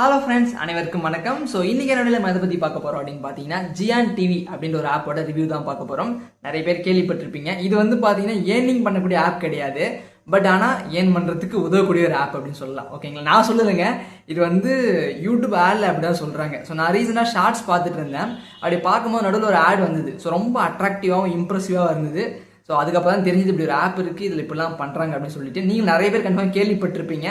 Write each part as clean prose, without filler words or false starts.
Hello friends, அனைவருக்கும் வணக்கம். So இன்னைக்கு என்னோட நம்ம எதை பற்றி பார்க்க போகிறோம் அப்படின்னு பார்த்தீங்கன்னா ஜியான் டிவி அப்படின்ற ஒரு ஆப்போட ரிவ்யூ தான் பார்க்க போகிறோம். நிறைய பேர் கேள்விப்பட்டிருப்பீங்க. இது வந்து பார்த்தீங்கன்னா ஏர்னிங் பண்ணக்கூடிய ஆப் கிடையாது, பட் ஆனால் ஏர்ன் பண்ணுறதுக்கு உதவக்கூடிய ஒரு ஆப் அப்படின்னு சொல்லலாம். ஓகேங்களா, நான் சொல்லுதுங்க, இது வந்து யூடியூப் ஆடில் அப்படி தான் சொல்கிறாங்க. ஸோ நான் ரீசெண்டாக ஷார்ட்ஸ் பார்த்துட்டு இருந்தேன். அப்படி பார்க்கும்போது நடுவில் ஒரு ஆட் வந்தது. ஸோ ரொம்ப அட்ராக்டிவாகவும் இம்ப்ரெசிவாக இருந்தது. ஸோ அதுக்கப்புறம் தான் தெரிஞ்சது இப்படி ஒரு ஆப் இருக்குது, இதில் இப்படிலாம் பண்ணுறாங்க அப்படின்னு சொல்லிட்டு. நீங்கள் நிறைய பேர் கன்ஃபார்ம் கேள்விப்பட்டிருப்பீங்க.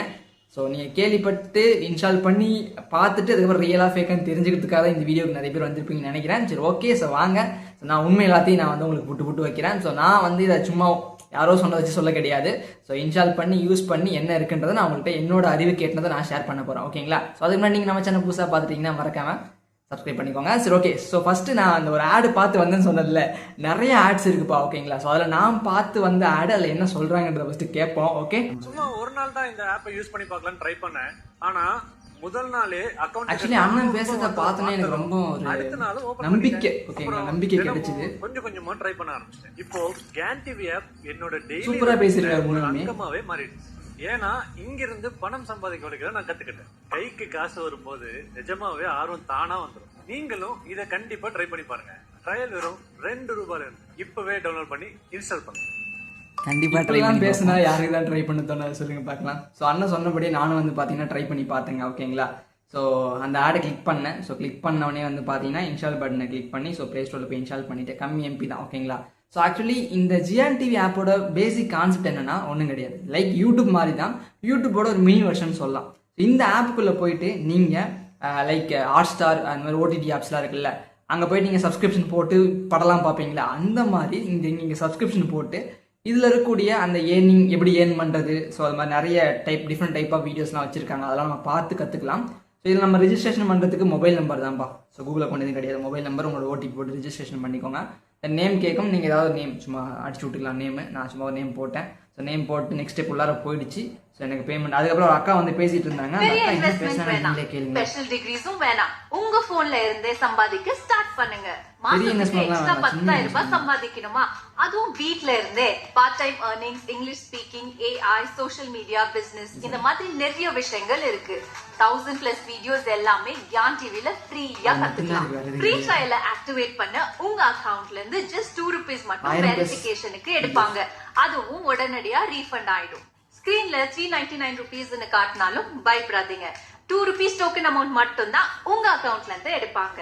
ஸோ நீங்கள் கேள்விப்பட்டு இன்ஸ்டால் பண்ணி பார்த்துட்டு அதுக்கப்புறம் ரியலாக ஃபேக்கான்னு தெரிஞ்சுக்கிறதுக்காக இந்த வீடியோக்கு நிறைய பேர் வந்திருப்பீங்கன்னு நினைக்கிறேன். சரி, ஓகே. ஸோ வாங்க, ஸோ நான் உண்மை எல்லாத்தையும் நான் வந்து உங்களுக்கு புட்டு வைக்கிறேன். ஸோ நான் வந்து இதை சும்மா யாரோ சொன்னதை வச்சு சொல்ல கிடையாது. ஸோ இன்ஸ்டால் பண்ணி யூஸ் பண்ணி என்ன இருக்குன்றதை நான் உங்கள்கிட்ட என்னோட அறிவு கேட்டதை நான் ஷேர் பண்ண போகிறேன். ஓகேங்களா? ஸோ அதுக்கு முன்னாடி நீங்கள் நம்ம சேனல் புதுசாக பார்த்துட்டீங்கன்னா மறக்காம சப்ஸ்கிரைப் பண்ணிக்கோங்க. சரி, ஓகே. ஸோ ஃபஸ்ட்டு நான் அந்த ஒரு ஆடு பார்த்து வந்தேன்னு சொன்னதில்ல, நிறைய ஆட்ஸ் இருக்குப்பா. ஓகேங்களா? ஸோ அதில் நான் பார்த்து வந்த ஆடு அதில் என்ன சொல்கிறாங்கன்றத ஃபஸ்ட்டு கேட்போம். ஓகே, சும்மா ஒரு நாள் தான் இந்த ஆப்பை யூஸ் பண்ணி பார்க்கலாம்னு ட்ரை பண்ணேன். ஆனா முதல் நாளே அக்கவுண்ட் ஆக்சுவலி அண்ணன் பேசுறத பார்த்தோன்னே எனக்கு ரொம்ப ஒரு நம்பிக்கை, ஓகேங்களா, நம்பிக்கை கிடைச்சது. கொஞ்சம் கொஞ்சமா ட்ரை பண்ண ஆரம்பிச்சேன். இப்போ கேன் டிவி ஆப் என்னோட டெய்லி சூப்பரா பேசிருக்காரு. அங்கமாவே மாறிடுச்சு. ஏன்னா இங்கிருந்து பணம் சம்பாதிக்க வரைக்கும் நான் கத்துக்கிட்டேன். கைக்கு காசு வரும்போது நிஜமாவே ஆர்வம் தானா வந்துடும். நீங்களும் இதை கண்டிப்பா ட்ரை பண்ணி பாருங்க. ட்ரையல் வெறும் ₹2 இப்பவே டவுன்லோட் பண்ணி இன்ஸ்டால் பண்ணுங்க. கண்டிப்பா ட்ரை பண்ணி பேசினா யாருக்கு தான் ட்ரை பண்ண தோணாது சொல்லுங்க பார்க்கலாம். ஸோ அண்ணன் சொன்னபடி நானும் வந்து பார்த்தீங்கன்னா ட்ரை பண்ணி பார்த்தேங்க. ஓகேங்களா? ஸோ அந்த ஆடை கிளிக் பண்ணேன். ஸோ கிளிக் பண்ணவொடனே வந்து பார்த்தீங்கன்னா இன்ஸ்டால் பட்டனை கிளிக் பண்ணி ஸோ ப்ளே ஸ்டோரில் போய் இன்ஸ்டால் பண்ணிட்டு கம்மி எம்பி தான். ஓகேங்களா? ஸோ ஆக்சுவலி இந்த ஜியான் டிவி ஆப்போட பேசிக் கான்செப்ட் என்னன்னா ஒன்றும் கிடையாது. லைக் யூடியூப் மாதிரி தான், யூடியூபோட ஒரு மினி வெர்ஷன் சொல்லலாம். இந்த ஆப்புக்குள்ளே போயிட்டு நீங்கள் லைக் ஹாட் ஸ்டார் அந்த மாதிரி ஓடிடி ஆப்ஸ்லாம் இருக்குல்ல, அங்கே போயிட்டு நீங்கள் சப்ஸ்கிரிப்ஷன் போட்டு படலாம் பார்ப்பீங்களா, அந்த மாதிரி நீங்கள் சப்ஸ்கிரிப்ஷன் போட்டு இதில் இருக்கக்கூடிய அந்த ஏர்னிங் எப்படி ஏர்ன் பண்ணுறது, ஸோ அது மாதிரி நிறைய டிஃப்ரெண்ட் டைப் ஆஃப் வீடியோஸ்லாம் வச்சுருக்காங்க. அதெல்லாம் நம்ம பார்த்து கற்றுக்கலாம். ஸோ இதில் நம்ம ரெஜிஸ்ட்ரேஷன் பண்ணுறதுக்கு மொபைல் நம்பர் தான்ப்பா. ஸோ கூகுளில் கொண்டு எதுவும் கிடையாது. மொபைல் நம்பர் உங்களோட ஓடிபி போட்டு ரெஜிஸ்ட்ரேஷன் பண்ணிக்கோங்க. நேம் கேட்கும், நீங்கள் ஏதாவது நேம் சும்மா அடிச்சு விட்டுக்கலாம். நேமு நான் சும்மா ஒரு நேம் போட்டேன். ஸோ நேம் போட்டு நெக்ஸ்ட் ஸ்டெப் உள்ளார போயிடுச்சு. ஸோ எனக்கு பேமெண்ட். அதுக்கப்புறம் ஒரு அக்கா வந்து பேசிட்டு இருந்தாங்க. ஸ்பெஷல் டிகிரிஸும் வேணாம், உங்க போன்ல இருந்தே சம்பாதிக்க ஸ்டார்ட் பண்ணுங்க. பெரிய இன்வெஸ்ட்மென்ட்லாம் வேணாம், 10,000 ரூபாய் சம்பாதிக்கணுமா, அதுவும் வீட்ல இருந்தே. Part time earnings, English speaking, AI, social media, business, இந்த மாதிரி நிறைய விஷயங்கள் இருக்கு. 1000+ வீடியோஸ் எல்லாமே கியான் டிவில ஃப்ரீயா கத்துக்கலாம். ஃப்ரீ ட்ரையலை ஆக்டிவேட் பண்ண உங்க அக்கவுண்ட்ல இருந்து ஜஸ்ட் ₹2 மட்டும் வெரிஃபிகேஷனுக்கு எடுப்பாங்க. அதுவும் உடனடியா ரீஃபண்ட் ஆயிடும். ஸ்கிரீன்ல ₹399 காட்டினாலும் பயப்படாதீங்க. ₹2 டோக்கன் அமௌண்ட் மட்டும் தான் உங்க அக்கவுண்ட்ல இருந்து எடுப்பாங்க.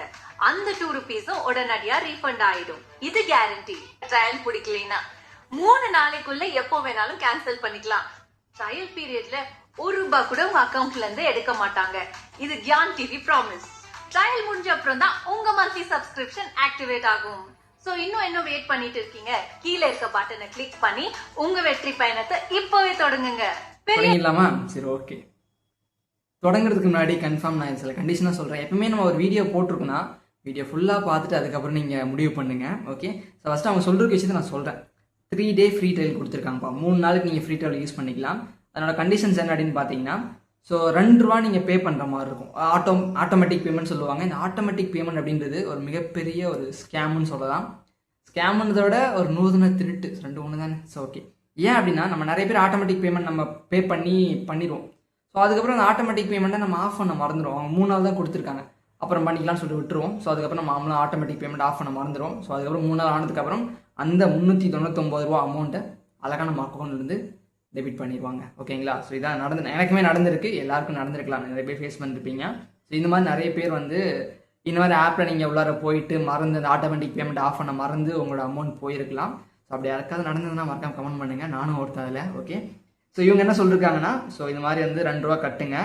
அந்த ₹2 உடனடியா ரீஃபண்ட் ஆயிடும். இது கேரண்டி. ட்ரையல் பிடிக்கலனா 3 நாளைக்குள்ள எப்போ வேணாலும் கேன்சல் பண்ணிக்கலாம். ட்ரையல் பீரியட்ல ₹1 கூட உங்க அக்கவுண்ட்ல இருந்து எடுக்க மாட்டாங்க. இது கியான் டிவி ப்ராமிஸ். ட்ரையல் முடிஞ்ச அப்புறம் தான் உங்க மந்த்லி சப்ஸ்கிரிப்ஷன் ஆக்டிவேட் ஆகும். சோ இன்னும் என்ன வெயிட் பண்ணிட்டு இருக்கீங்க? கீழே இருக்க பட்டனை கிளிக் பண்ணி உங்க வெற்றி பயணத்தை இப்பவே தொடங்குங்க. தொடங்கிடலாமா? சரி, ஓகே. தொடங்குறதுக்கு முன்னாடி கன்ஃபார்ம் நான் சில கண்டிஷனாக சொல்கிறேன். எப்பவுமே நம்ம ஒரு வீடியோ போட்டிருக்கோன்னா வீடியோ ஃபுல்லாக பார்த்துட்டு அதுக்கப்புறம் நீங்கள் முடிவு பண்ணுங்க. ஓகே? ஸோ ஃபஸ்ட்டு அவங்க சொல்கிற விஷயத்தை நான் சொல்கிறேன். 3 டே ஃப்ரீ ட்ரையல் கொடுத்துருக்காங்கப்பா. 3 நாளுக்கு நீங்கள் ஃப்ரீ ட்ரையல் யூஸ் பண்ணிக்கலாம். அதனோட கண்டிஷன்ஸ் என்ன அப்படின்னு பார்த்தீங்கன்னா, ஸோ ₹2 நீங்கள் பே பண்ணுற மாதிரி இருக்கும். ஆட்டோமேட்டிக் பேமெண்ட் சொல்லுவாங்க. இந்த ஆட்டோமேட்டிக் பேமெண்ட் அப்படின்றது ஒரு மிகப்பெரிய ஒரு ஸ்கேம்னு சொல்லலாம். ஸ்கேம்ன்றதோட ஒரு நூதன திருட்டு, 2 ஒன்று தானே. ஸோ ஓகே, ஏன் அப்படின்னா நம்ம நிறைய பேர் ஆட்டோமேட்டிக் பேமெண்ட் நம்ம பே பண்ணிடுவோம். ஸோ அதுக்கப்புறம் அந்த ஆட்டோமேட்டிக் பேமெண்ட்டை நம்ம ஆஃப் பண்ண மறந்துடும். அவங்க 3 நாள் தான் கொடுத்துருக்காங்க, அப்புறம் பண்ணிக்கலாம்னு சொல்லிட்டு விட்டுருவோம். ஸோ அதுக்கப்புறம் நம்ம ஆம்லாம் ஆட்டோமேட்டிக் பேமெண்ட் ஆஃப் பண்ண மறந்துடும். ஸோ அதுக்கப்புறம் 3 நாள் ஆனதுக்கப்புறம் அந்த ₹399 அமௌண்ட்டை அழகாக நம்ம அக்கௌண்ட்லேருந்து டெபிட் பண்ணிடுவாங்க. ஓகேங்களா? ஸோ இதான் எனக்குமே நடந்திருக்கு, எல்லாருக்கும் நடந்திருக்கலாம். நிறைய பேர் ஃபேஸ் பண்ணிருப்பீங்க. ஸோ இந்த மாதிரி நிறைய பேர் வந்து இந்த மாதிரி ஆப்பில் நீங்கள் உள்ளார போயிட்டு மறந்து அந்த ஆட்டோமேட்டிக் பேமெண்ட் ஆஃப் பண்ண மறந்து உங்களோட அமௌண்ட் போயிருக்கலாம். ஸோ அப்படி யாருக்காவது நடந்ததுன்னா மறக்காம கமெண்ட் பண்ணுங்கள். நானும் ஒருத்ததில். ஓகே? ஸோ இவங்க என்ன சொல்லியிருக்காங்கன்னா, ஸோ இந்த மாதிரி வந்து ₹2 கட்டுங்க,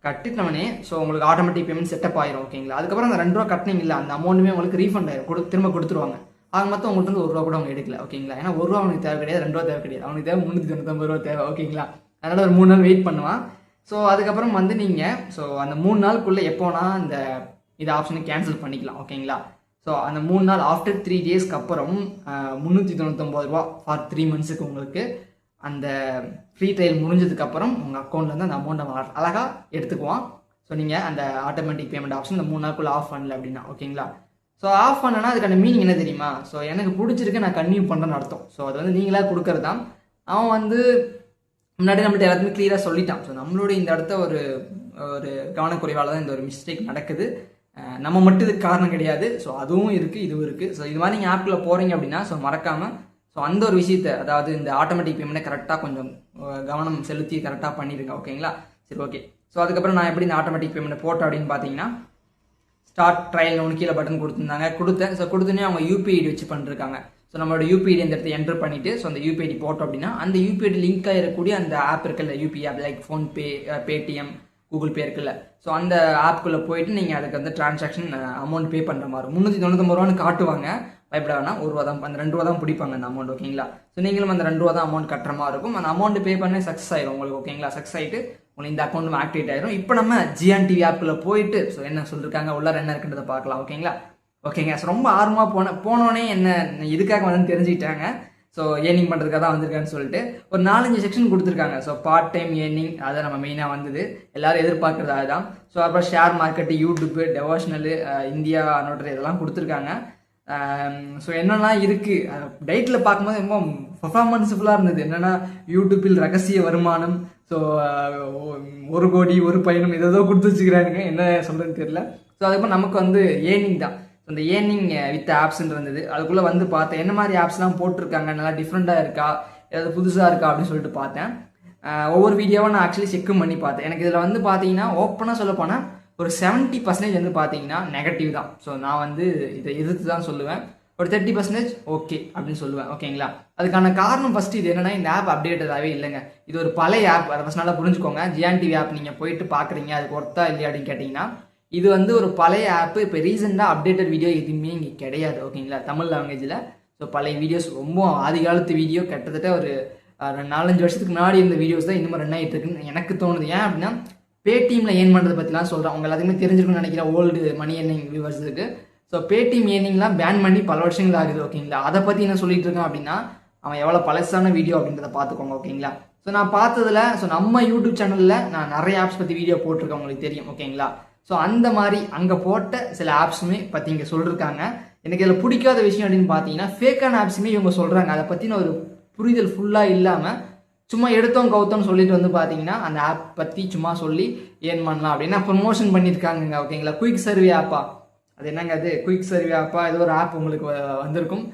கட்டிட்டவனே ஸோ உங்களுக்கு ஆட்டோமேட்டிக் பேமெண்ட் செட்டப் ஆயிரும். ஓகேங்களா? அதுக்கப்புறம் அந்த ₹2 கட்டினீங்களா, அந்த அமௌண்ட்டுமே உங்களுக்கு ரீஃபண்ட் ஆயிரும், திரும்ப கொடுத்துருவாங்க. ஆக மொத்தம் உங்கள்கிட்ட வந்து ₹1 கூட அவங்க எடுக்கல. ஓகேங்களா? ஏன்னா ₹1 அவனுக்கு தேவை கிடையாது, ₹2 தேவை கிடையாது. அவனுக்கு தேவை ₹399 தேவை. ஓகேங்களா? அதனால் ஒரு 3 நாள் வெயிட் பண்ணுவான். ஸோ அதுக்கப்புறம் வந்து நீங்கள் ஸோ அந்த 3 நாளுக்குள்ளே எப்போனா இந்த இது ஆப்ஷனை கேன்சல் பண்ணிக்கலாம். ஓகேங்களா? ஸோ அந்த 3 நாள் ஆஃப்டர் 3 டேஸ்க்கு அப்புறம் ₹399 ஃபார் 3 மந்த்ஸுக்கு உங்களுக்கு அந்த ஃப்ரீ ட்ரையல் முடிஞ்சதுக்கப்புறம் உங்கள் அக்கௌண்ட்லேருந்து அந்த அமௌண்ட்டை அழகாக எடுத்துக்குவான். ஸோ நீங்கள் அந்த ஆட்டோமேட்டிக் பேமெண்ட் ஆப்ஷன் இந்த 3 நாளுக்குள்ளே ஆஃப் பண்ணல அப்படின்னா. ஓகேங்களா? ஸோ ஆஃப் பண்ணனா அதுக்கான மீனிங் என்ன தெரியுமா? ஸோ எனக்கு பிடிச்சிருக்கு, நான் கன்டினியூ பண்ணுறேன்னு அர்த்தம். ஸோ அது வந்து நீங்களாக கொடுக்கறது தான். அவன் வந்து முன்னாடி நம்மள்ட்ட எல்லாத்துமே கிளியராக சொல்லிட்டான். ஸோ நம்மளோட இந்த இடத்த ஒரு கவனக்குறைவால் தான் இந்த ஒரு மிஸ்டேக் நடக்குது. நம்ம மட்டும் இதுக்கு காரணம் கிடையாது. ஸோ அதுவும் இருக்குது, இதுவும் இருக்குது. ஸோ இது மாதிரி நீங்கள் ஆப்பில் போகிறீங்க அப்படின்னா ஸோ மறக்காமல் ஸோ அந்த ஒரு விஷயத்தை, அதாவது இந்த ஆட்டோமேட்டிக் பேமெண்ட்டை கரெக்டாக கொஞ்சம் கவனம் செலுத்தி கரெக்டாக பண்ணிடுங்க. ஓகேங்களா? சரி, ஓகே. ஸோ அதுக்கப்புறம் நான் எப்படி இந்த ஆட்டோமேட்டிக் பேமெண்ட்டை போட்டேன் அப்படின்னு பார்த்தீங்கன்னா, ஸ்டார்ட் ட்ரையல் ஒன்று கீழே பட்டன் கொடுத்துருந்தாங்க, கொடுத்தேன். ஸோ கொடுத்தோன்னே அவங்க யூபிஐடி வச்சு பண்ணிருக்காங்க. ஸோ நம்மளோட யூபிஐடி இந்த இடத்துல என்டர் பண்ணிவிட்டு ஸோ அந்த யூபிஐடி போட்டோம் அப்படின்னா அந்த யூபிஐடி லிங்க் ஆகிருக்கக்கூடிய அந்த ஆப் இருக்குல்ல, UPI app like PhonePe, Paytm, Google Pay இருக்குல்ல, ஸோ அந்த ஆப்புக்குள்ளே போயிட்டு நீங்கள் அதுக்கு வந்து டிரான்சாக்ஷன் அமௌண்ட் பே பண்ணுற மாதிரி 399 ரூபான்னு காட்டுவாங்க. பயப்பட வேணாம், 1 ரூபா தான், அந்த 2 ரூபா தான் பிடிப்பாங்க அந்த அமௌண்ட். ஓகேங்களா? ஸோ நீங்களும் அந்த 2 ரூபா தான் அமௌண்ட் கட்டுற மாதிரி இருக்கும். அந்த அமௌண்ட் பே பண்ணி சக்ஸஸ் ஆயிடும் உங்களுக்கு. ஓகேங்களா? சக்ஸஸ் ஆகிட்டு உங்களுக்கு இந்த அக்கௌண்ட்டும் ஆக்டிவேட் ஆயிடும். இப்போ நம்ம ஜியான் டிவி ஆப்பில் போயிட்டு ஸோ என்ன சொல்லியிருக்காங்க, உள்ளார என்ன இருக்குன்றதை பார்க்கலாம். ஓகேங்களா? ஓகேங்க. ஸோ ரொம்ப ஆர்வமாக போனோடனே என்ன இதுக்காக வந்து தெரிஞ்சுக்கிட்டாங்க. ஸோ ஏர்னிங் பண்ணுறதுக்காக தான் வந்திருக்கான்னு சொல்லிட்டு ஒரு 4-5 செக்ஷன் கொடுத்துருக்காங்க. ஸோ பார்ட் டைம் ஏர்னிங், அதை நம்ம மெயினாக வந்தது எல்லாரும் எதிர்பார்க்குறது அதுதான். ஸோ அப்புறம் share market, YouTube, devotional, India notary இதெல்லாம் கொடுத்துருக்காங்க. ஸோ என்னெல்லாம் இருக்குது டைட்டில் பார்க்கும்போது ரொம்ப பர்ஃபார்மன்ஸ்ஃபுல்லாக இருந்தது. என்னென்னா யூடியூப்பில் ரகசிய வருமானம், ஸோ 1 கோடி 1 பயணம் ஏதோ கொடுத்து வச்சுக்கிறாங்க, என்ன சொல்கிறதுன்னு தெரியல. ஸோ அதுக்கப்புறம் நமக்கு வந்து ஏர்னிங் தான். இந்த ஏர்னிங் வித் ஆப்ஸ்ன்னு இருந்தது. அதுக்குள்ளே வந்து பார்த்தேன் என்ன மாதிரி ஆப்ஸ்லாம் போட்டிருக்காங்க, நல்லா டிஃப்ரெண்ட்டாக இருக்கா, ஏதாவது புதுசாக இருக்கா அப்படின்னு சொல்லிட்டு பார்த்தேன். ஒவ்வொரு வீடியோவும் நான் ஆக்சுவலி செக்கும் பண்ணி பார்த்தேன். எனக்கு இதில் வந்து பார்த்தீங்கன்னா ஓப்பனாக சொல்ல போனால் ஒரு 70% வந்து பார்த்தீங்கன்னா நெகட்டிவ் தான். ஸோ நான் வந்து இதை எதிர்த்து தான் சொல்லுவேன். ஒரு 30% ஓகே அப்படின்னு சொல்லுவேன். ஓகேங்களா? அதுக்கான காரணம் ஃபஸ்ட்டு இது என்னன்னா, இந்த ஆப் அப்டேட்டடாகவே இல்லைங்க. இது ஒரு பழைய ஆப், அதை ஃபஸ்ட் நல்லா புரிஞ்சுக்கோங்க. ஜியான் டிவி ஆப் நீங்கள் போயிட்டு பார்க்குறீங்க, அதுக்கு ஒர்த்தா இல்லையா அப்படின்னு கேட்டிங்கன்னா, இது வந்து ஒரு பழைய ஆப்பு. இப்போ ரீசெண்டாக அப்டேட்டட் வீடியோ எதுவுமே இங்கே கிடையாது. ஓகேங்களா? தமிழ் லாங்குவேஜில். ஸோ பழைய வீடியோஸ் ரொம்ப ஆதி காலத்து வீடியோ, கிட்டத்தட்ட ஒரு 4-5 வருஷத்துக்கு முன்னாடி இருந்த வீடியோஸ் தான் இன்னும் ரன் ஆகிட்டு இருக்குன்னு எனக்கு தோணுது. ஏன் அப்படின்னா பேடிஎம்மில் ஏர்ன் பண்ணுறதை பற்றிலாம் சொல்கிறேன். உங்கள் எல்லாத்துக்குமே தெரிஞ்சிருக்குன்னு நினைக்கிறேன் ஓல்டு மணி ஏர்னிங் வியூவர்ஸுக்கு. ஸோ பேடிஎம் ஏர்னிங்லாம் பேன் பண்ணி பல வருஷங்கள் ஆகுது. ஓகேங்களா? அதை பற்றி என்ன சொல்லிட்டு இருக்கேன் அப்படின்னா, அவன் எவ்வளோ பழசான வீடியோ அப்படின்றத பார்த்துக்கோங்க. ஓகேங்களா? ஸோ நான் பார்த்ததில் ஸோ நம்ம யூடியூப் சேனலில் நான் நிறைய ஆப்ஸ் பற்றி வீடியோ போட்டிருக்கேன், உங்களுக்கு தெரியும். ஓகேங்களா? ஸோ அந்த மாதிரி அங்கே போட்ட சில ஆப்ஸுமே பற்றி இங்கே சொல்லியிருக்காங்க. எனக்கு இதில் பிடிக்காத விஷயம் அப்படின்னு பார்த்தீங்கன்னா, ஃபேக்கான ஆப்ஸுமே இவங்க சொல்கிறாங்க. அதை பற்றின ஒரு புரிதல் ஃபுல்லாக இல்லாமல் சும்மா எடுத்தோம் கவுத்தோன்னு சொல்லிட்டு வந்து பார்த்தீங்கன்னா அந்த ஆப் பற்றி சும்மா சொல்லி ஏர்ன் பண்ணலாம் அப்படின்னா ப்ரொமோஷன் பண்ணியிருக்காங்க. ஓகேங்களா? குயிக் சர்வே ஆப்பா, அது என்னங்க அது குயிக் சர்வே ஆப்பா, ஏதோ ஒரு ஆப் உங்களுக்கு வந்திருக்கும்.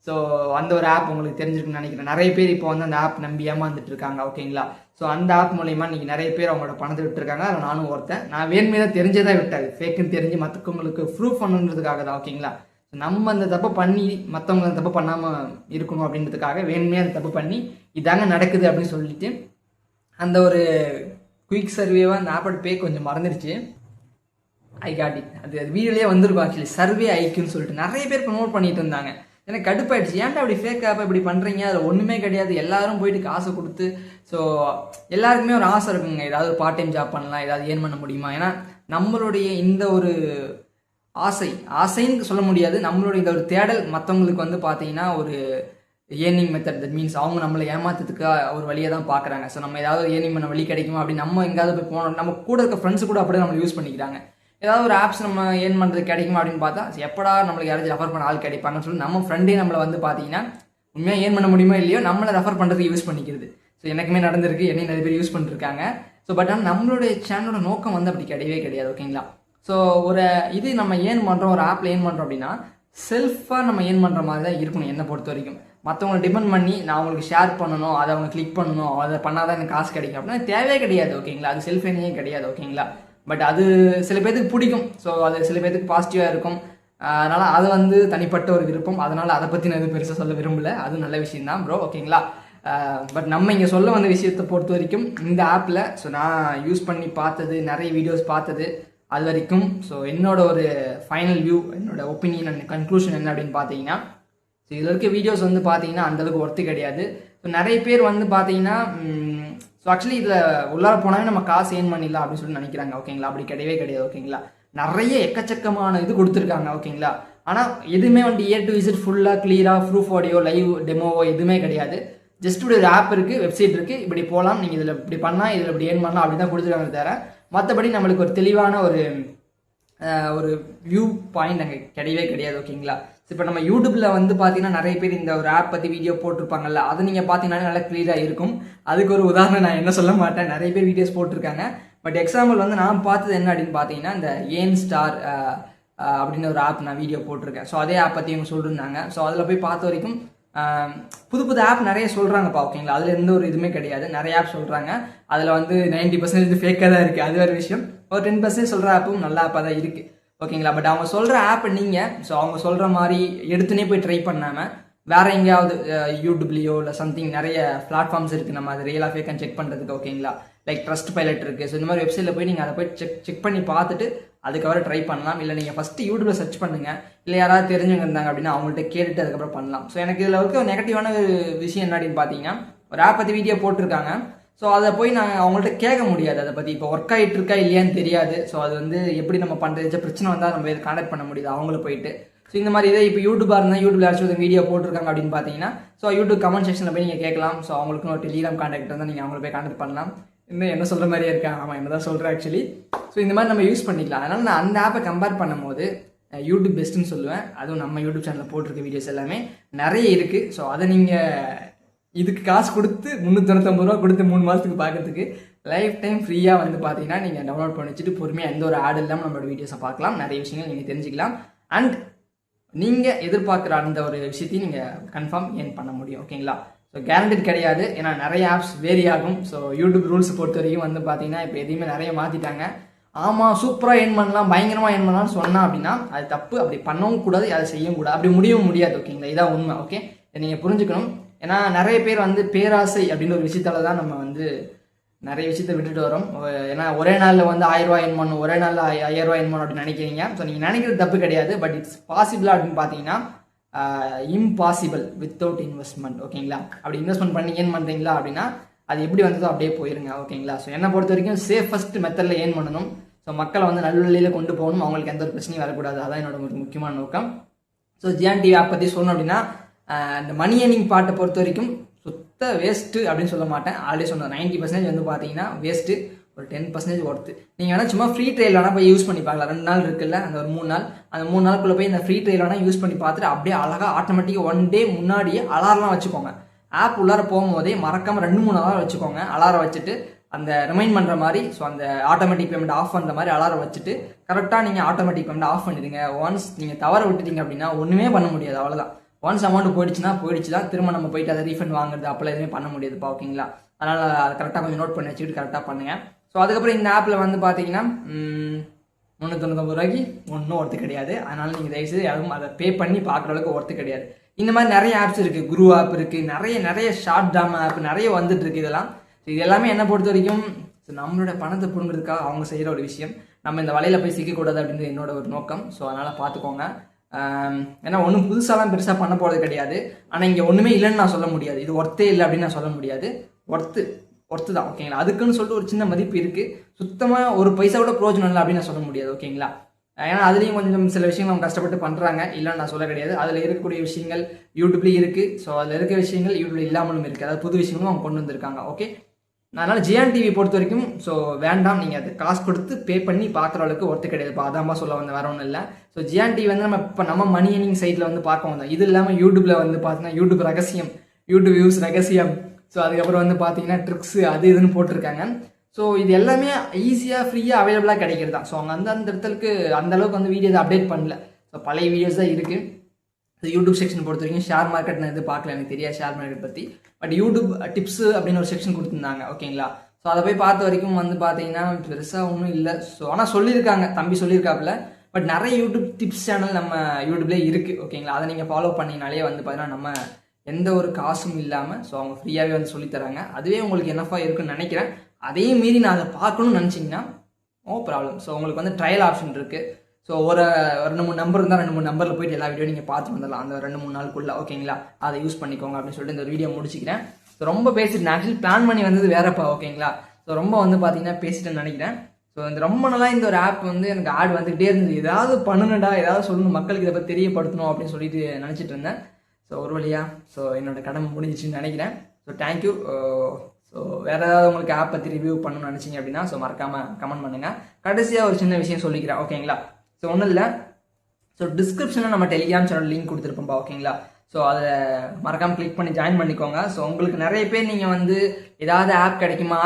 ஸோ அந்த ஒரு ஆப் உங்களுக்கு தெரிஞ்சிருக்குன்னு நினைக்கிறேன். நிறைய பேர் இப்போ வந்து அந்த ஆப் நம்பி ஏமாந்துட்டு இருக்காங்க. ஓகேங்களா? ஸோ அந்த ஆப் மூலயமா நீங்கள் நிறைய பேர் அவங்களோட பணத்தை விட்டுருக்காங்க. அதில் நானும் ஒருத்தன். நான் வேணுமே தான் தெரிஞ்சதான் விட்டாது, ஃபேக்குன்னு தெரிஞ்சு மற்றவங்களுக்கு ப்ரூஃப் பண்ணுன்றதுக்காக தான். ஓகேங்களா? நம்ம அந்த தப்பை பண்ணி மற்றவங்க அந்த தப்பை பண்ணாமல் இருக்கணும் அப்படின்றதுக்காக வேணுமே அந்த தப்பு பண்ணி இதாங்க நடக்குது அப்படின்னு சொல்லிட்டு அந்த ஒரு குயிக் சர்வேவாக அந்த ஆப்போட பே கொஞ்சம் மறந்துடுச்சு. ஐ காட் இட், அது வீடியோலேயே வந்திருக்கும். ஆக்சுவலி சர்வே ஐக்குன்னு சொல்லிட்டு நிறைய பேர் ப்ரமோட் பண்ணிட்டு இருந்தாங்க. எனக்கு கடுப்பாயிடுச்சு, ஏன்டா அப்படி ஃபேக் ஆப்பை இப்படி பண்ணுறீங்க, அதில் ஒன்றுமே கிடையாது. எல்லாரும் போயிட்டு காசை கொடுத்து, ஸோ எல்லாருக்குமே ஒரு ஆசை இருக்குங்க, ஏதாவது ஒரு பார்ட் டைம் ஜாப் பண்ணலாம், ஏதாவது ஏர்ன் பண்ண முடியுமா. ஏன்னா நம்மளுடைய இந்த ஒரு ஆசைன்னு சொல்ல முடியாது, நம்மளுடைய இந்த ஒரு தேடல் மற்றவங்களுக்கு வந்து பார்த்தீங்கன்னா ஒரு ஏர்னிங் மெத்தட், தட் மீன்ஸ் அவங்க நம்மளை ஏமாத்துறதுக்கு ஒரு வழியை தான் பார்க்குறாங்க. ஸோ நம்ம ஏதாவது ஏர்னிங் பண்ண வழி கிடைக்குமா அப்படி நம்ம எங்கேயாவது போய் போனோம், நம்ம கூட இருக்க ஃப்ரெண்ட்ஸ் கூட அப்படியே நம்ம யூஸ் பண்ணிக்கிறாங்க. ஏதாவது ஒரு ஆப்ஸ் நம்ம ஏர்ன் பண்ணுறது கிடைக்குமா அப்படின்னு பார்த்தா எப்படா நம்மளுக்கு யாராச்சும் ரெஃபர் பண்ண ஆள் கிடைப்பாங்கன்னு சொல்லி நம்ம ஃப்ரெண்டே நம்மளை வந்து பார்த்தீங்கன்னா உண்மையாக ஏர்ன் பண்ண முடியுமோ இல்லையோ நம்மளை ரெஃபர் பண்ணுறதுக்கு யூஸ் பண்ணிக்கிறது. ஸோ எனக்குமே நடந்திருக்கு, என்னையும் நிறைய பேர் யூஸ் பண்ணிருக்காங்க. ஸோ பட் ஆனால் நம்மளுடைய சேனலோட நோக்கம் வந்து அப்படி கிடையவே கிடையாது. ஓகேங்களா? ஸோ ஒரு இது நம்ம ஏர்ன் பண்ணுறோம், ஒரு ஆப்பில் ஏர்ன் பண்ணுறோம் அப்படின்னா செல்ஃபாக நம்ம ஏர்ன் பண்ணுற மாதிரி தான் இருக்கணும் என்னை பொறுத்த வரைக்கும். மற்றவங்களை டிபெண்ட் பண்ணி நான் அவங்களுக்கு ஷேர் பண்ணணும், அதை அவங்க கிளிக் பண்ணணும், அதை பண்ணால் தான் எனக்கு காசு கிடைக்கும் அப்படின்னா தேவையே கிடையாது. ஓகேங்களா? அது செல்ஃப் ஏர்னிங்கே கிடையாது. ஓகேங்களா? பட் அது சில பேருக்கு பிடிக்கும். ஸோ அது சில பேருக்கு பாசிட்டிவாக இருக்கும். அதனால் அது வந்து தனிப்பட்ட ஒரு விருப்பம். அதனால் அதை பற்றி நான் எதுவும் பெருசாக சொல்ல விரும்பலை. அது நல்ல விஷயம் தான் ப்ரோ. ஓகேங்களா? பட் நம்ம இங்கே சொல்ல வந்த விஷயத்தை பொறுத்த வரைக்கும் இந்த ஆப்பில் ஸோ நான் யூஸ் பண்ணி பார்த்தது, நிறைய வீடியோஸ் பார்த்தது அது வரைக்கும், ஸோ என்னோட ஒரு ஃபைனல் வியூ, என்னோட ஒப்பீனியன் அண்ட் கன்க்ளூஷன் என்ன அப்படின்னு பார்த்தீங்கன்னா, ஸோ இதில் இருக்க வீடியோஸ் வந்து பார்த்தீங்கன்னா அந்தளவுக்கு ஒர்த்து கிடையாது. ஸோ நிறைய பேர் வந்து பார்த்தீங்கன்னா ஸோ ஆக்சுவலி இதில் உள்ளார போனாவே நம்ம காசு ஏர்ன் பண்ணிடலாம் அப்படின்னு சொல்லி நினைக்கிறாங்க. ஓகேங்களா? அப்படி கிடையவே கிடையாது. ஓகேங்களா? நிறைய எக்கச்சக்கமான இது கொடுத்துருக்காங்க. ஓகேங்களா? ஆனால் எதுவுமே வந்து A to Z ஃபுல்லாக கிளியராக ப்ரூஃப் ஆடியோ லைவ் டெமோவோ எதுவுமே கிடையாது. ஜஸ்ட் இப்படி ஒரு ஆப் இருக்குது, வெப்சைட் இருக்குது, இப்படி போகலாம், நீங்கள் இதில் இப்படி பண்ணால் இதில் இப்படி ஏர்ன் பண்ணலாம் அப்படி தான் கொடுத்துருக்காங்க தவிர மற்றபடி நம்மளுக்கு ஒரு தெளிவான ஒரு வியூ பாயிண்ட் அங்கே கிடையவே கிடையாது. ஓகேங்களா? இப்போ நம்ம யூடியூப்பில் வந்து பார்த்தீங்கன்னா நிறைய பேர் இந்த ஒரு ஆப் பற்றி வீடியோ போட்டிருப்பாங்கல்ல, அது நீங்கள் பார்த்தீங்கன்னா நல்லா கிளியராக இருக்கும். அதுக்கு ஒரு உதாரணம் நான் என்ன சொல்ல மாட்டேன், நிறைய பேர் வீடியோஸ் போட்டிருக்காங்க. பட் எக்ஸாம்பிள் வந்து நான் பார்த்தது என்ன அப்படின்னு பார்த்தீங்கன்னா இந்த ஏன் ஸ்டார் அப்படின்னு ஒரு ஆப் நான் வீடியோ போட்டிருக்கேன். ஸோ அதே ஆப் பற்றி இவங்க சொல்லியிருந்தாங்க. ஸோ அதில் போய் பார்த்த வரைக்கும் புது புது ஆப் நிறைய சொல்கிறாங்கப்பா, ஓகேங்களா. அதில் எந்த ஒரு இதுவுமே கிடையாது, நிறைய ஆப் சொல்கிறாங்க. அதில் வந்து 90% ஃபேக்காக தான் இருக்குது, அது ஒரு விஷயம். ஒரு 10% சொல்கிற ஆப்பும் நல்ல ஆப்பாக தான் இருக்குது, ஓகேங்களா. பட் அவங்க சொல்கிற ஆப் நீங்கள் அவங்க சொல்கிற மாதிரி எடுத்துனே போய் ட்ரை பண்ணாமல் வேறு எங்கேயாவது யூடியூப்லேயோ இல்லை சம்திங் நிறைய பிளாட்ஃபார்ம்ஸ் இருக்குது நம்ம அது ரியலாக ஃபேக்கான்னு செக் பண்ணுறதுக்கு, ஓகேங்களா. லைக் ட்ரஸ்ட் பைலட் இருக்குது. ஸோ இந்த மாதிரி வெப்சைட்டில் போய் நீங்கள் அதை போய் செக் பண்ணி பார்த்துட்டு அதுக்கப்புறம் ட்ரை பண்ணலாம். இல்லை நீங்கள் ஃபஸ்ட்டு யூடியூப்பில் சர்ச் பண்ணுங்கள், இல்லை யாராவது தெரிஞ்சவங்க இருந்தாங்க அப்படின்னா அவங்கள்ட்ட கேட்டுட்டு அதுக்கப்புறம் பண்ணலாம். ஸோ எனக்கு இதில் இருக்க ஒரு நெகட்டிவான விஷயம் என்ன அப்படின்னு பார்த்தீங்கன்னா, ஒரு ஆப் பற்றி வீடியோ போட்டிருக்காங்க. ஸோ அதை போய் நாங்கள் அவங்கள்ட்ட கேட்க முடியாது, அதை பற்றி இப்போ ஒர்க் ஆகிட்டு இருக்கா இல்லையான்னு தெரியாது. ஸோ அது வந்து எப்படி நம்ம பண்ணுறது, பிரச்சனை வந்தால் நம்ம இதை கான்டாக்ட் பண்ண முடியுது அவங்கள போயிட்டு. ஸோ இந்த மாதிரி இதே இப்போ யூடியூபாக இருந்தால் யூடியூப்ல யாராச்சும் ஒரு வீடியோ போட்டிருக்காங்க அப்படின்னு பார்த்தீங்கன்னா, ஸோ யூடியூப் கமெண்ட் செக்ஷனில் போய் நீங்கள் கேட்கலாம். ஸோ அவங்களுக்கும் ஒரு டெலிகிராம் கான்டாக்ட் இருந்தால் நீங்கள் அவங்கள போய் கான்டாக்ட் பண்ணலாம். இன்னும் என்ன சொல்கிற மாதிரியே இருக்கேன், ஆமாம் என்ன தான் சொல்கிறேன் ஆக்சுவலி. ஸோ இந்த மாதிரி நம்ம யூஸ் பண்ணிக்கலாம். அதனால் நான் அந்த ஆப்பை கம்பேர் பண்ணும்போது யூடியூப் பெஸ்ட்டுன்னு சொல்லுவேன். அதுவும் நம்ம யூடியூப் சேனலில் போட்டிருக்க வீடியோஸ் எல்லாமே நிறைய இருக்குது. ஸோ அதை நீங்கள் இதுக்கு காசு கொடுத்து 399 ரூபா கொடுத்து 3 மாதத்துக்கு பார்க்கறதுக்கு லைஃப் டைம் ஃப்ரீயாக வந்து பார்த்தீங்கன்னா நீங்கள் டவுன்லோட் பண்ணி வச்சுட்டு பொறுமையாக எந்த ஒரு ஆட் இல்லாமல் நம்மளோட வீடியோஸை பார்க்கலாம், நிறைய விஷயங்கள் நீங்கள் தெரிஞ்சுக்கலாம். அண்ட் நீங்கள் எதிர்பார்க்குற அந்த ஒரு விஷயத்தையும் நீங்கள் கன்ஃபார்ம் ஏர்ன் பண்ண முடியும், ஓகேங்களா. ஸோ கேரண்டட் கிடையாது, ஏன்னா நிறைய ஆப்ஸ் வேரி ஆகும். ஸோ யூடியூப் ரூல்ஸ் பொறுத்த வரைக்கும் வந்து பார்த்தீங்கன்னா இப்போ எதையுமே நிறைய மாற்றிட்டாங்க. ஆமாம் சூப்பராக ஏர்ன் பண்ணலாம், பயங்கரமாக ஏர்ன் பண்ணலாம்னு சொன்னால் அப்படின்னா அது தப்பு. அப்படி பண்ணவும் கூடாது, அதை செய்யவும் கூடாது, அப்படி முடியவும் முடியாது, ஓகேங்களா. இதான் உண்மை, ஓகே. இதை நீங்கள் புரிஞ்சுக்கணும். ஏன்னா நிறைய பேர் வந்து பேராசை அப்படின்னு ஒரு விஷயத்தால தான் நம்ம வந்து நிறைய விஷயத்த விட்டுட்டு வரோம். ஏன்னா ஒரே நாளில் வந்து 1000 ரூபா ஏர்ன் பண்ணணும், ஒரே நாளில் 5000 ரூபா ஏர்ன் பண்ணணும் அப்படின்னு நினைக்கிறீங்க. ஸோ நீங்கள் நினைக்கிறது தப்பு கிடையாது, பட் இட்ஸ் பாசிபிளா அப்படின்னு பார்த்தீங்கன்னா இம்பாசிபிள் வித்தவுட் இன்வெஸ்ட்மெண்ட், ஓகேங்களா. அப்படி இன்வெஸ்ட்மெண்ட் பண்ணி ஏர்ன் பண்ணுறீங்களா அப்படின்னா அது எப்படி வந்ததோ அப்படியே போயிருங்க, ஓகேங்களா. ஸோ என்னை பொறுத்த வரைக்கும் சேஃபஸ்ட் மெத்தடில் ஏர்ன் பண்ணணும். ஸோ மக்களை வந்து நல்ல வழியில் கொண்டு போகணும், அவங்களுக்கு எந்த ஒரு பிரச்சனையும் வரக்கூடாது, அதான் என்னோட ஒரு முக்கியமான நோக்கம். ஸோ ஜியான் டிவி ஆப் பற்றி சொல்லணும் அப்படின்னா இந்த மணி ஏர்னிங் பார்ட்டை பொறுத்த வரைக்கும் சுத்த வேஸ்ட்டு அப்படின்னு சொல்ல மாட்டேன். ஆல்ரெடி சொன்னேன் 90% வந்து பார்த்தீங்கன்னா வேஸ்ட்டு, ஒரு 10% ஒர்த்து. நீங்கள் வேணால் சும்மா ஃப்ரீ ட்ரையல் வேணால் போய் யூஸ் பண்ணி பார்க்கலாம். 2 நாள் இருக்குல்ல, அந்த ஒரு 3 நாள், அந்த 3 நாளுக்குள்ளே போய் இந்த ஃப்ரீ ட்ரையல் வேணால் யூஸ் பண்ணி பார்த்துட்டு அப்படியே அழகாக ஆட்டோமேட்டிக்காக 1 டே முன்னாடியே அலாரம்லாம் வச்சுக்கோங்க. ஆப் உள்ளார போகும்போதே மறக்காமல் 2-3 அலாரம் வச்சுக்கோங்க. அலாரம் வச்சுட்டு அந்த ரிமைண்ட் பண்ணுற மாதிரி, ஸோ அந்த ஆட்டோமேட்டிக் பேமெண்ட் ஆஃப் பண்ணுற மாதிரி அலாரம் வச்சுட்டு கரெக்டாக நீங்கள் ஆட்டோமேட்டிக் பேமெண்ட் ஆஃப் பண்ணிடுங்க. ஒன்ஸ் நீங்கள் தவற விட்டுட்டீங்க அப்படின்னா ஒன்றுமே பண்ண முடியாது, அவ்வளோதான். ஒன்ஸ் அமௌண்ட் போயிடுச்சு தான், திரும்ப நம்ம போயிட்டு அதை ரீஃபண்ட் வாங்குறது அப்போலாம் எதுவுமே பண்ண முடியாதுப்பா, ஓகேங்களா. அதனால் அதை கரெக்டாக கொஞ்சம் நோட் பண்ணி வச்சுக்கிட்டு கரெக்டாக பண்ணுங்கள். ஸோ அதுக்கப்புறம் இந்த ஆப்பில் வந்து பார்த்தீங்கன்னா 399 ரூபாய்க்கு ஒன்றும் ஒர்த்து கிடையாது. அதனால் நீங்கள் தயவுசெய்து யாரும் அதை பே பண்ணி பார்க்குற அளவுக்கு ஒர்த்து கிடையாது. இந்த மாதிரி நிறைய ஆப்ஸ் இருக்குது, குரு ஆப் இருக்குது, நிறைய ஷார்ட் ட்ராமா ஆப் நிறைய வந்துட்டு இருக்கு. இதெல்லாம் இது எல்லாமே என்னை பொறுத்த வரைக்கும் நம்மளோட பணத்தை பிடுங்கிறதுக்காக அவங்க செய்கிற ஒரு விஷயம். நம்ம இந்த வலையில் போய் சிக்கக்கூடாது அப்படின்றது என்னோட ஒரு நோக்கம். ஸோ அதனால் பார்த்துக்கோங்க. ஏன்னா ஒன்றும் புதுசாலாம் பெருசாக பண்ண போகிறது கிடையாது. ஆனால் இங்கே ஒன்றுமே இல்லைன்னு நான் சொல்ல முடியாது, இது ஒர்த்தே இல்லை அப்படின்னு நான் சொல்ல முடியாது. ஒர்த்து தான், ஓகேங்களா. அதுக்குன்னு சொல்லிட்டு ஒரு சின்ன மதிப்பு இருக்குது. சுத்தமாக ஒரு பைசா கூட பிரோஜனம் இல்லை அப்படின்னு நான் சொல்ல முடியாது, ஓகேங்களா. ஏன்னா அதுலேயும் கொஞ்சம் சில விஷயங்கள் அவங்க கஷ்டப்பட்டு பண்ணுறாங்க, இல்லைன்னு நான் சொல்ல கிடையாது. அதில் இருக்கக்கூடிய விஷயங்கள் யூடியூப்லேயும் இருக்குது. ஸோ அதில் இருக்க விஷயங்கள் யூடியூப்ல இல்லாமலும் இருக்குது, அதாவது புது விஷயங்களும் அவங்க கொண்டு வந்திருக்காங்க, ஓகே. அதனால் ஜியான் டிவி பொறுத்த வரைக்கும் ஸோ வேண்டாம், நீங்கள் அது காசு கொடுத்து பே பண்ணி பார்க்குற அளவுக்கு ஒர்த்து கிடையாதுப்பா, அதான்பா சொல்ல வந்த, வேற ஒன்றும் இல்லை. ஸோ ஜியான் டிவி வந்து நம்ம மணி ஏர்னிங் சைட்டில் வந்து பார்க்க வந்தோம். இது இல்லாமல் யூடியூப்பில் வந்து பார்த்தீங்கன்னா யூடியூப் ரகசியம், யூடியூப் வியூஸ் ரகசியம், ஸோ அதுக்கப்புறம் வந்து பார்த்தீங்கன்னா ட்ரிக்ஸு அது இதுன்னு போட்டிருக்காங்க. ஸோ இது எல்லாமே ஈஸியாக ஃப்ரீயாக அவைலபிளாக கிடைக்கிறது தான். ஸோ அவங்க அந்த இடத்துக்கு அந்தளவுக்கு வந்து வீடியோஸ் அப்டேட் பண்ணல. ஸோ பழைய வீடியோஸ் தான் இருக்குது. ஸோ யூடியூப் செக்ஷன் பொறுத்த வரைக்கும் ஷேர் மார்க்கெட் நான் இது பார்க்கல, எனக்கு தெரியாது ஷேர் மார்க்கெட் பற்றி. பட் யூடியூப் டிப்ஸு அப்படின்னு ஒரு செக்ஷன் கொடுத்துருந்தாங்க, ஓகேங்களா. ஸோ அதை போய் பார்த்த வரைக்கும் வந்து பார்த்தீங்கன்னா பெருசாக ஒன்றும் இல்லை. ஸோ ஆனால் சொல்லியிருக்காங்க, தம்பி சொல்லியிருக்காப்புல. பட் நிறைய யூடியூப் டிப்ஸ் சேனல் நம்ம யூடியூப்லேயே இருக்குது, ஓகேங்களா. அதை நீங்கள் ஃபாலோ பண்ணினாலே வந்து பார்த்தீங்கன்னா நம்ம எந்த ஒரு காசும் இல்லாமல் ஸோ அவங்க ஃப்ரீயாகவே வந்து சொல்லித்தராங்க. அதுவே உங்களுக்கு என்னஃபாக இருக்குன்னு நினைக்கிறேன். அதே மீறி நான் அதை பார்க்கணும்னு நினச்சிங்கன்னா நோ ப்ராப்ளம். ஸோ உங்களுக்கு வந்து ட்ரையல் ஆப்ஷன் இருக்குது. ஸோ ஒரு 2-3 நம்பர் இருந்தால் 2-3 நம்பரில் போய்ட்டு எல்லா வீடியோ நீங்கள் பார்த்து வந்துடலாம் அந்த 2-3 நாளுக்குள்ளே, ஓகேங்களா. அதை யூஸ் பண்ணிக்கோங்க அப்படின்னு சொல்லிட்டு இந்த வீடியோ முடிச்சிக்கிறேன். ஸோ ரொம்ப பேசிட்டு நான் ஆக்சுவலி பிளான் பண்ணி வந்தது வேறப்பா, ஓகேங்களா. ஸோ ரொம்ப வந்து பார்த்தீங்கன்னா பேசிட்டேன்னு நினைக்கிறேன். ஸோ இந்த ரொம்ப நாளாக இந்த ஒரு ஆப் வந்து எனக்கு ஆட் வந்துகிட்டே இருந்தது. ஏதாவது பண்ணணுடா, ஏதாவது சொல்லணும், மக்களுக்கு இதை பற்றி தெரியப்படுத்தணும் அப்படின்னு சொல்லிட்டு நினச்சிட்டு இருந்தேன். ஸோ ஒரு வழியாக ஸோ என்னோட கடமை முடிஞ்சிச்சுன்னு நினைக்கிறேன். So thank you. ஸோ வேறு ஏதாவது உங்களுக்கு ஆப் பற்றி ரிவ்யூ பண்ணணும்னு நினச்சிங்க அப்படின்னா ஸோ மறக்காமல் கமெண்ட் பண்ணுங்கள். கடைசியாக ஒரு சின்ன விஷயம் சொல்லிக்கிறேன், ஓகேங்களா. ஸோ ஒன்றும் இல்லை. ஸோ டிஸ்கிரிப்ஷனில் நம்ம டெலிகிராம் சேனல் லிங்க் கொடுத்துருப்போம்ப்பா, ஓகேங்களா. ஸோ அதை மறக்காமல் கிளிக் பண்ணி ஜாயின் பண்ணிக்கோங்க. ஸோ உங்களுக்கு நிறைய பேர் நீங்கள் வந்து ஏதாவது ஆப் கிடைக்குமா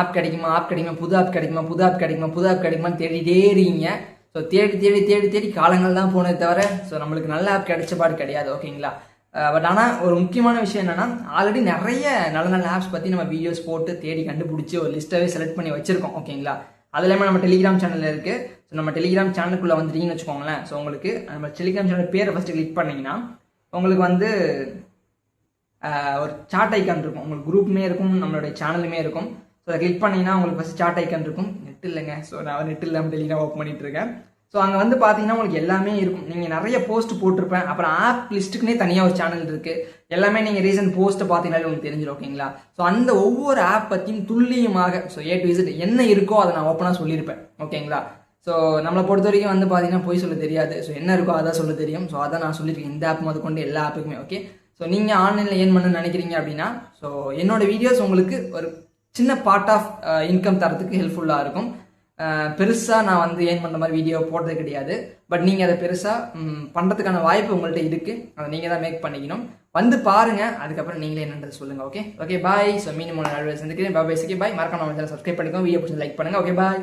புது ஆப் கிடைக்குமான்னு தேடிட்டே இருக்கீங்க. ஸோ தேடி காலங்கள் தான் போனே தவிர ஸோ நம்மளுக்கு நல்ல ஆப் கிடைச்ச பாடு கிடையாது. ஓகேங்களா? பட் ஆனால் ஒரு முக்கியமான விஷயம் என்னென்னா, ஆல்ரெடி நிறைய நல்ல ஆப்ஸ் பற்றி நம்ம வீடியோஸ் போட்டு தேடி கண்டுபிடிச்சி ஒரு லிஸ்ட்டாகவே செலக்ட் பண்ணி வச்சுருக்கோம். ஓகேங்களா? அது இல்லாமல் நம்ம டெலிகிராம் சேனலில் இருக்குது. ஸோ நம்ம டெலிகிராம் சேனலுக்குள்ளே வந்துட்டீங்கன்னு வச்சுக்கோங்களேன். ஸோ உங்களுக்கு நம்ம டெலிகிராம் சேனல் பேரை ஃபஸ்ட்டு கிளிக் பண்ணிங்கன்னா உங்களுக்கு வந்து ஒரு சாட் ஐக்கான் இருக்கும். உங்களுக்கு குரூப்புமே இருக்கும், நம்மளுடைய சேனலுமே இருக்கும். ஸோ அதை கிளிக் பண்ணிங்கன்னா உங்களுக்கு ஃபஸ்ட் சாட் ஐக்கான் இருக்கும். நெட் இல்லைங்க, ஸோ நான் நெட் இல்லாமல் டெலிகிராம் ஓப்பன் பண்ணிட்டு இருக்கேன். ஸோ அங்கே வந்து பார்த்தீங்கன்னா உங்களுக்கு எல்லாமே இருக்கும். நீங்கள் நிறைய போஸ்ட் போட்டிருப்பேன். அப்புறம் ஆப் லிஸ்ட்டுக்குனே தனியாக ஒரு சேனல் இருக்குது. எல்லாமே நீங்கள் ரீசன்ட் போஸ்ட்டை பார்த்தீங்கன்னாலே உங்களுக்கு தெரிஞ்சிடும். ஓகேங்களா? ஸோ அந்த ஒவ்வொரு ஆப் பற்றியும் துல்லியமாக ஸோ A to Z என்ன இருக்கோ அதை நான் ஓப்பனாக சொல்லியிருப்பேன். ஓகேங்களா? ஸோ நம்மளை பொறுத்த வரைக்கும் வந்து பார்த்தீங்கன்னா போய் சொல்ல தெரியாது. ஸோ என்ன இருக்கோ அதான் சொல்ல தெரியும். ஸோ அதை நான் சொல்லியிருக்கேன் இந்த ஆப் முதல் கொண்டு எல்லா ஆப்புக்குமே. ஓகே, ஸோ நீங்கள் ஆன்லைனில் ஏர்ன் பண்ணணும்னு நினைக்கிறீங்க அப்படின்னா ஸோ என்னோட வீடியோஸ் உங்களுக்கு ஒரு சின்ன பார்ட் ஆஃப் இன்கம் தரத்துக்கு ஹெல்ப்ஃபுல்லாக இருக்கும். பெருசாக நான் வந்து ஏர்ன் பண்ணுற மாதிரி வீடியோ போடுறது கிடையாது. பட் நீங்கள் அதை பெருசாக பண்ணுறதுக்கான வாய்ப்பு உங்கள்கிட்ட இருக்குது. அதை நீங்கள் தான் மேக் பண்ணிக்கணும். வந்து பாருங்கள், அதுக்கப்புறம் நீங்களே என்னன்றது சொல்லுங்கள். Okay bye. ஸோ மீண்டும் 3 நாள் சந்திக்கிறேன். பாய். மறக்காம நம்ம சேனல் சப்ஸ்கிரைப் பண்ணிக்கோங்க. வீடியோ பிடிச்சி லைக் பண்ணுங்கள். Okay bye.